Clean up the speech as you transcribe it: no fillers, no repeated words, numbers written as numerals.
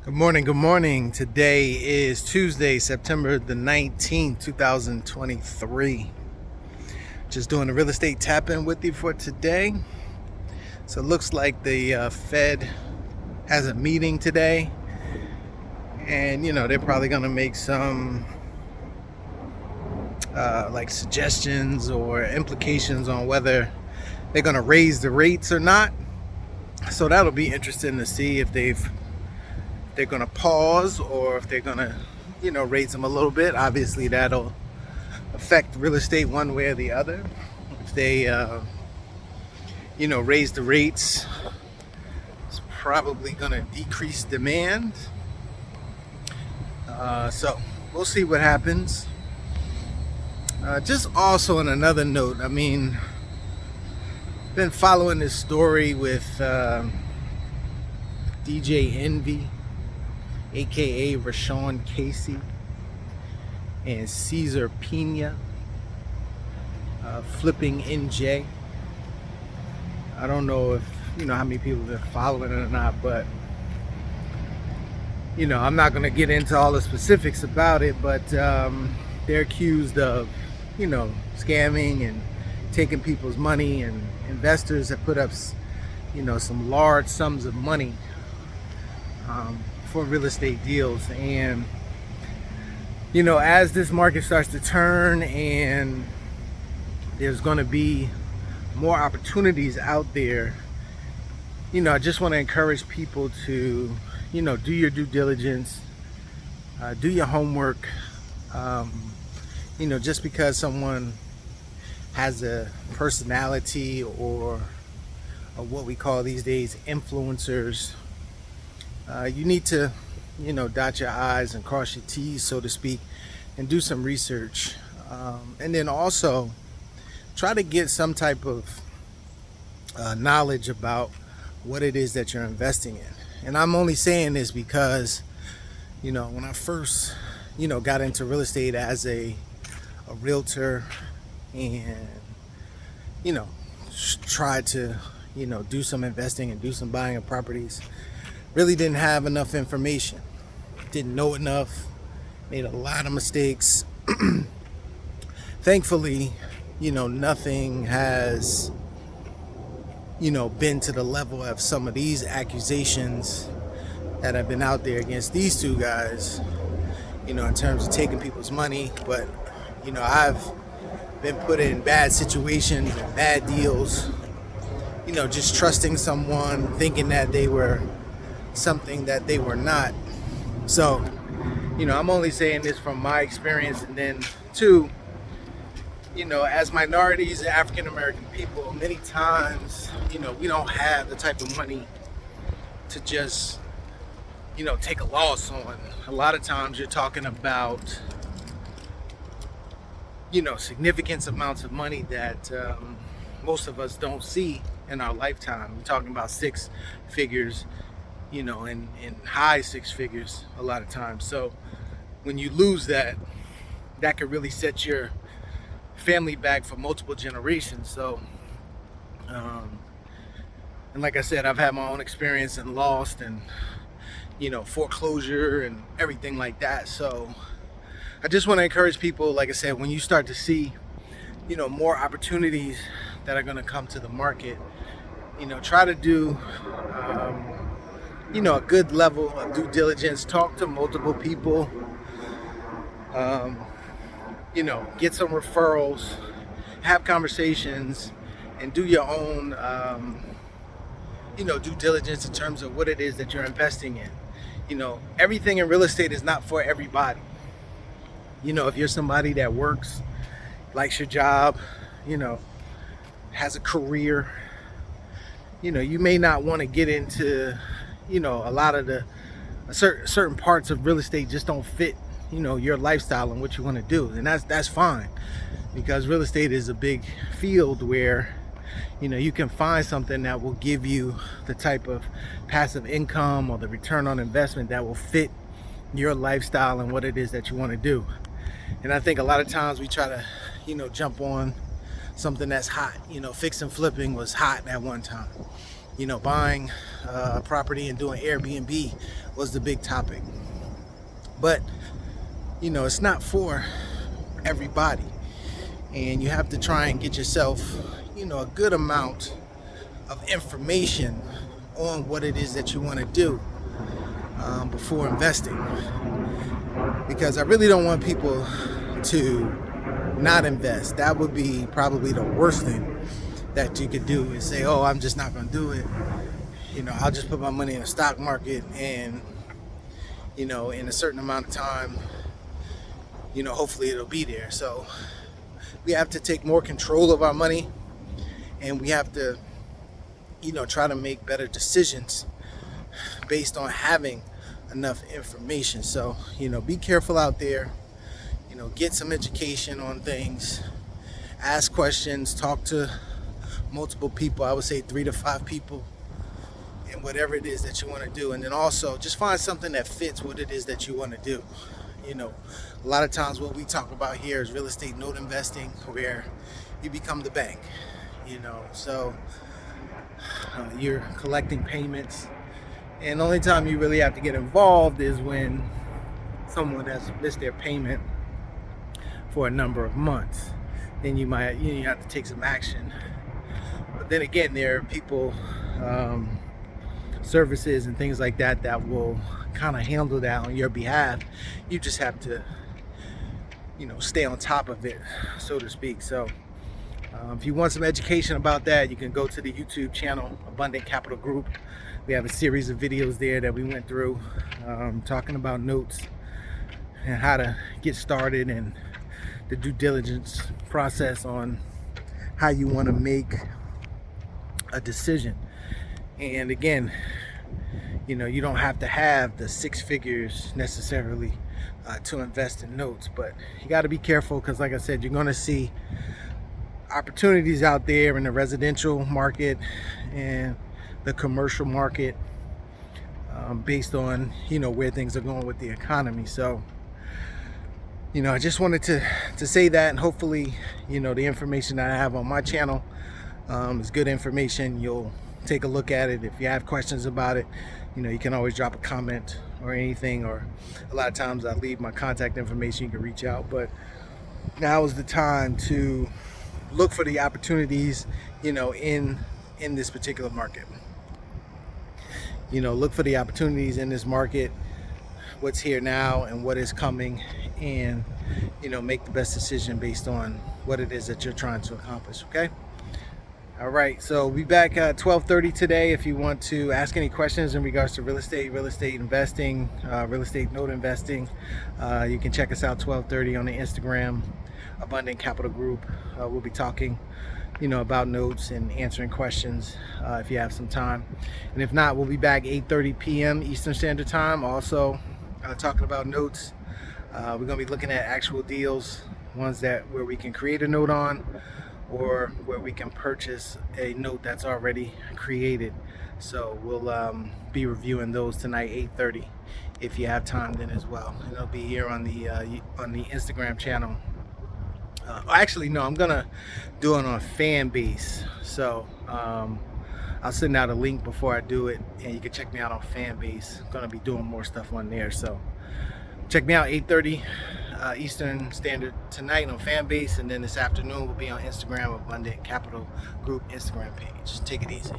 Good morning. Good morning. Today is Tuesday, September the 19th, 2023. Just doing a real estate tap in with you for today. So it looks like the Fed has a meeting today. And, they're probably going to make some like suggestions or implications on whether they're going to raise the rates or not. So that'll be interesting to see if they're going to pause or if they're going to, raise them a little bit. Obviously, that'll affect real estate one way or the other. If they, raise the rates, it's probably going to decrease demand. So we'll see what happens. Just also on another note, been following this story with DJ Envy, aka Rashawn Casey, and Caesar Pena, flipping NJ. I don't know if how many people have been following it or not, but I'm not going to get into all the specifics about it, but they're accused of scamming and taking people's money, and investors have put up some large sums of money for real estate deals. And as this market starts to turn and there's going to be more opportunities out there, I just want to encourage people to do your due diligence, do your homework. Just because someone has a personality or what we call these days influencers, you need to dot your I's and cross your T's, so to speak, and do some research, and then also try to get some type of knowledge about what it is that you're investing in. And I'm only saying this because when I first got into real estate as a realtor, and tried to do some investing and do some buying of properties, really didn't have enough information, didn't know enough, made a lot of mistakes. Thankfully, nothing has been to the level of some of these accusations that have been out there against these two guys, in terms of taking people's money. But I've been put in bad situations and bad deals, just trusting someone, thinking that they were something that they were not. So I'm only saying this from my experience. And then two, as minorities and African American people, many times we don't have the type of money to just take a loss on. A lot of times you're talking about significant amounts of money that most of us don't see in our lifetime. We're talking about six figures, and high six figures a lot of times. So when you lose that could really set your family back for multiple generations. So and like I said, I've had my own experience and lost, and foreclosure and everything like that. So I just want to encourage people, like I said, when you start to see more opportunities that are going to come to the market, try to do a good level of due diligence. Talk to multiple people, get some referrals, have conversations, and do your own due diligence in terms of what it is that you're investing in. Everything in real estate is not for everybody. If you're somebody that works, likes your job, has a career, you may not want to get into a lot of the certain parts of real estate just don't fit your lifestyle and what you want to do. And that's fine, because real estate is a big field where you can find something that will give you the type of passive income or the return on investment that will fit your lifestyle and what it is that you want to do. And I think a lot of times we try to jump on something that's hot. Fix and flipping was hot at one time, buying a property and doing Airbnb was the big topic. But it's not for everybody, and you have to try and get yourself a good amount of information on what it is that you want to do before investing, because I really don't want people to not invest. That would be probably the worst thing that you could do, is say, oh, I'm just not going to do it. I'll just put my money in the stock market, and in a certain amount of time, hopefully it'll be there. So we have to take more control of our money, and we have to try to make better decisions based on having enough information. So be careful out there. Get some education on things, ask questions, talk to multiple people. I would say 3 to 5 people, and whatever it is that you want to do. And then also just find something that fits what it is that you want to do. A lot of times what we talk about here is real estate note investing, where you become the bank. So you're collecting payments, and the only time you really have to get involved is when someone has missed their payment for a number of months. Then you might you have to take some action. But then again, there are people, services and things like that that will kind of handle that on your behalf. You just have to stay on top of it, so to speak. So if you want some education about that, you can go to the YouTube channel, Abundant Capital Group. We have a series of videos there that we went through, talking about notes and how to get started, and the due diligence process on how you want to make a decision. And again, you don't have to have the 6 figures necessarily to invest in notes, but you got to be careful, because like I said, you're going to see opportunities out there in the residential market and the commercial market, based on where things are going with the economy. So I just wanted to say that, and hopefully the information that I have on my channel is good information. You'll take a look at it. If you have questions about it, you can always drop a comment or anything, or a lot of times I leave my contact information. You can reach out. But now is the time to look for the opportunities in this particular market. Look for the opportunities in this market, what's here now and what is coming, and make the best decision based on what it is that you're trying to accomplish. Okay. All right, so we'll be back at 12:30 today. If you want to ask any questions in regards to real estate investing, real estate note investing, you can check us out 12:30 on the Instagram, Abundant Capital Group. We'll be talking about notes and answering questions if you have some time. And if not, we'll be back 8:30 p.m. Eastern Standard Time, also talking about notes. We're going to be looking at actual deals, ones where we can create a note on, or where we can purchase a note that's already created. So we'll be reviewing those tonight, 8:30, if you have time then as well. And it'll be here on the Instagram channel. Actually, no, I'm gonna do it on Fanbase. So I'll send out a link before I do it, and you can check me out on Fanbase. I'm gonna be doing more stuff on there, so check me out 8:30 Eastern Standard tonight on Fanbase, and then this afternoon we'll be on Instagram, Abundant Capital Group Instagram page. Take it easy.